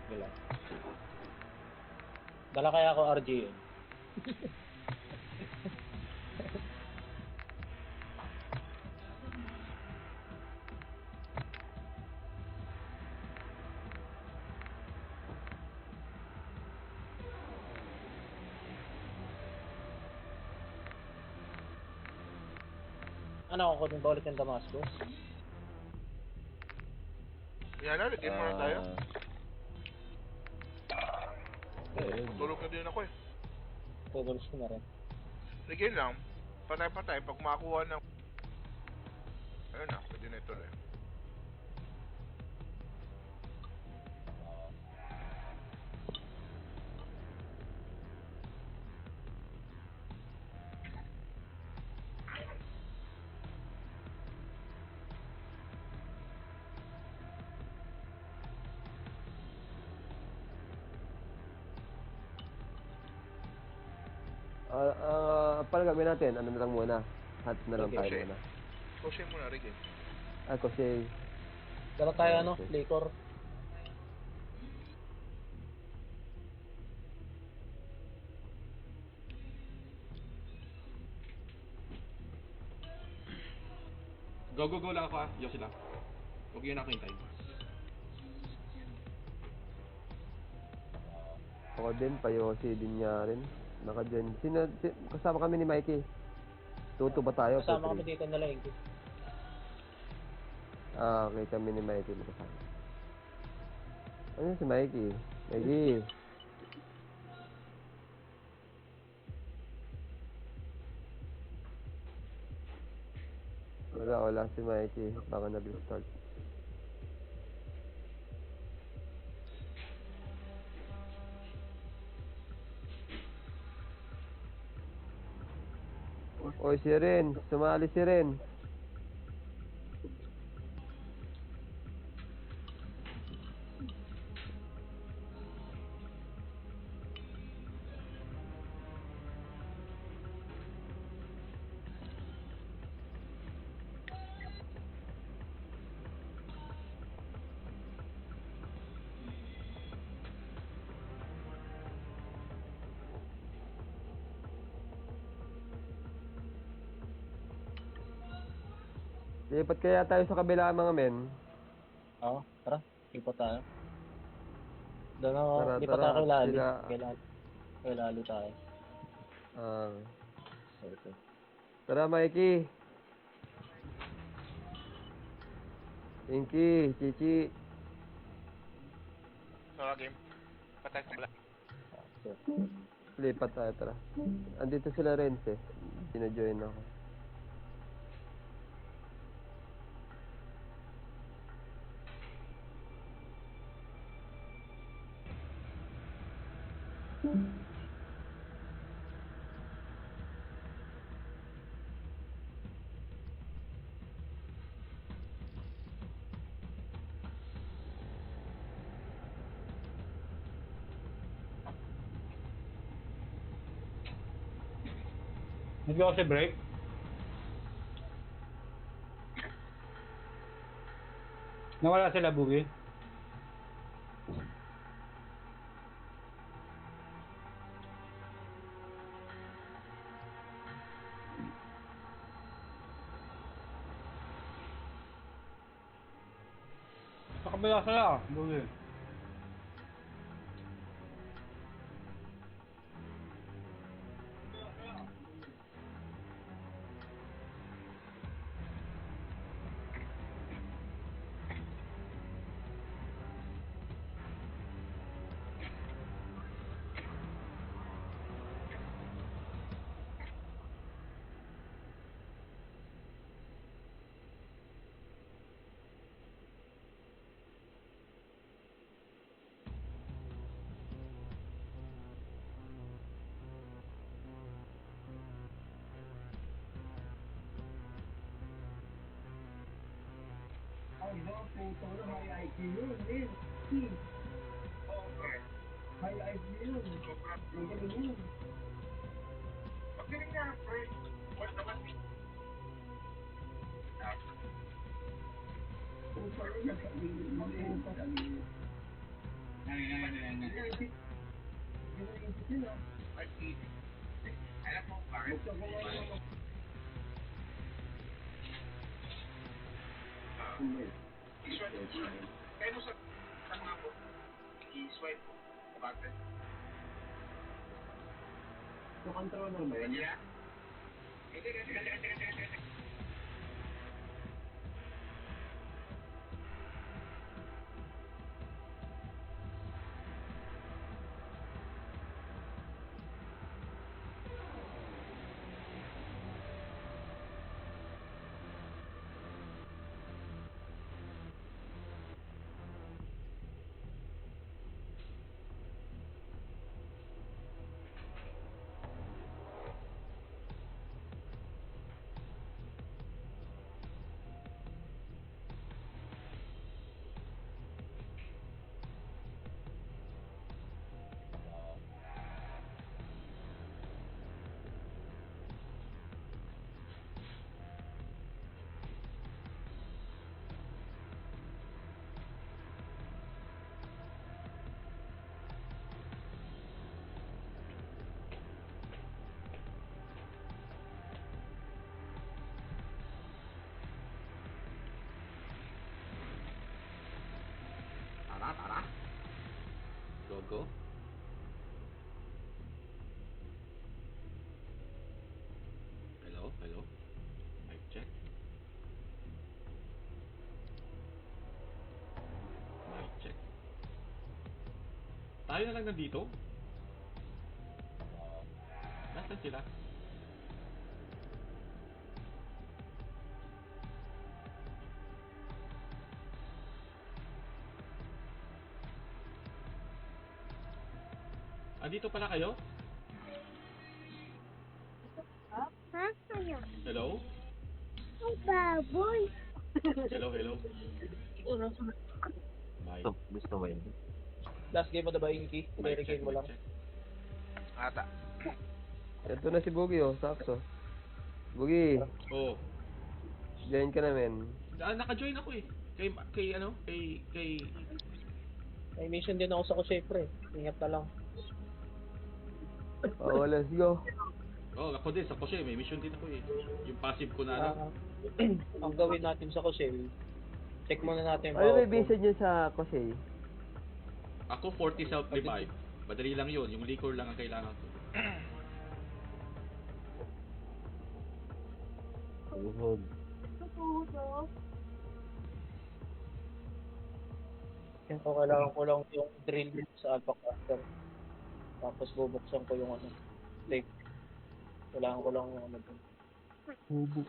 Gila. Dala kaya ako RGN. Ano ako kung ulit ng Damascus? Yan na, lagyan muna tayo. Okay. Tulog na din ako eh. Totals ko na rin. Lagyan lang. Patay-patay. Pag makakuha ng... Ayun na, pwede na ito eh. Paano gagawin natin? Ano na lang muna? Hunt na lang Okay. tayo Crochet. muna. Crochet muna, Ricky. Kasi... Dala tayo ano, Okay. Flickor. Go lang ako ah. Yosi lang. Huwag yun ako hintayin. Ako din, payosi din niya rin. Naka-gen. Kasama kami ni Mikey. Tuto ba tayo? Kasama Petri? kami dito na lang. Okay, kami ni Mikey magkasama. Ano yun si Mikey? Mikey! Wala si Mikey. Baka nag-restart. Oy, si Ren. Sumali si Ren. Lipat kaya tayo sa kabila mga men. Oo, tara. Lipat tayo. Doon ako, Tara, lipat tara. tayo kay Lali. Sila- Kay Lali tayo. Okay. Tara, Mikey. Inky, Chichi. Sa game. Patay sa black. Sure. Lipat tayo, tara. Andito sila Renz eh. Sino-join ako. Nag-go kasi break. Nawala sila, Bugi. Sa kabila sila, Bugi. May IQ yun, Lil. May IQ yun. Magaling yun. Magaling nga, pre. Wala naman. Kung parang nagsabi, mag-upa kami. naisip. Hindi ko naisip yun ah. Alam mo, magsawa ngayon ako. Kaya mo sa mga po, i-swipe po. Bakit? So, controller ba yun? Yeah. Tara. Go. Hello. Mic check. Tayo na lang nandito? Nasaan sila? Dito pala kayo? Hello? Ay, baboy. Hello. Bye. Gusto mo yun? Last game mo na ba, Inky? Mic check. Ata. Ito na si Boogie oh, sakto. Boogie, Oh. join ka namin. Naka-join ako eh. Kay May mission din ako sa Kushay, pre. Ingat na lang. Oh, let's go. Oh, ako din sa Kushay, may mission din ako eh. Yung passive ko na lang. Ang gawin natin sa Kushay, check muna natin yung Ano power may basic niyo sa Kosei? Ako 40 self-revive. Madali lang yun. Yung liquor lang ang kailangan ko. Tuhod. Yung kailangan ko lang yung drill sa Alpha Cluster. Tapos bubuksan ko yung tape. Kailangan ko lang yung dun. Hubo.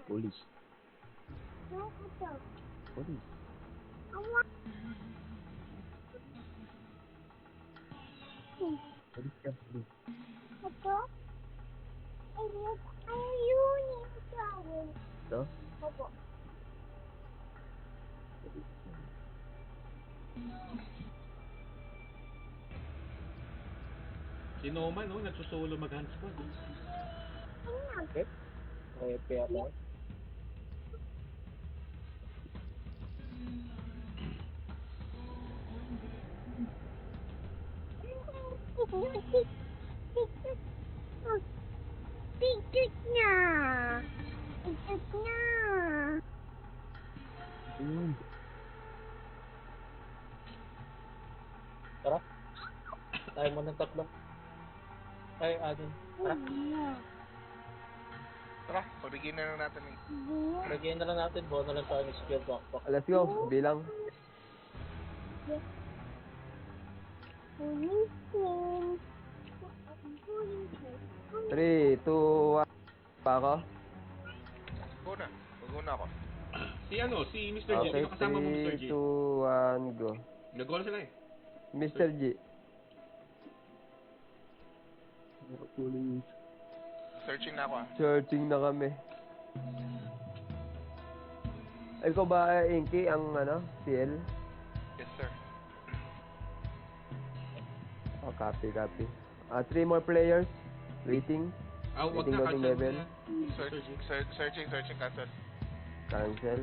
Police. Police. Police ka, police. Ito? Ayun yung tawag. Ito? Opo. Si Noma, no? Nagsusolo mag-handspan. Okay? Okay, kaya ba? Pigit na! Pigit na! Tara. Tayo mo ng tatlo. Ay, anin. Tara. Tara, pagbigyan na lang natin eh. Lagyan na lang natin. Buwan na lang tayo ng skill backpack. Let's go, bilang. Ulitin. 3, 2, 1. Pa ako? Una. Mag-una ako. Si Mr. G. Okay, Sino kasama mo, Mr. G? 3, 2, 1, go. Nag-goal sila eh. Mr. G. Searching na ako ah. Searching na kami. Ikaw ba, Inky, ang CL? Yes sir. Oh, copy. 3 more players. Waiting. Wag Waiting na, loading cancel level. mo na. Searching, cancel. Cancel.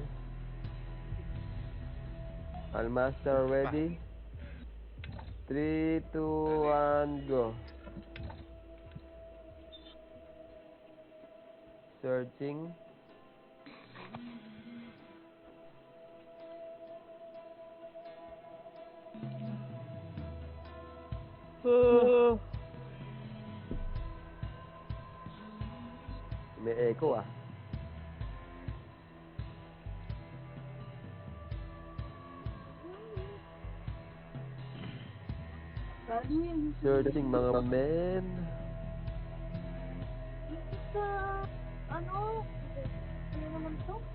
All master ready. 3, 2, 1, go. Searching. May echo ah. Searching mga men. Sa, ano? Ano naman to?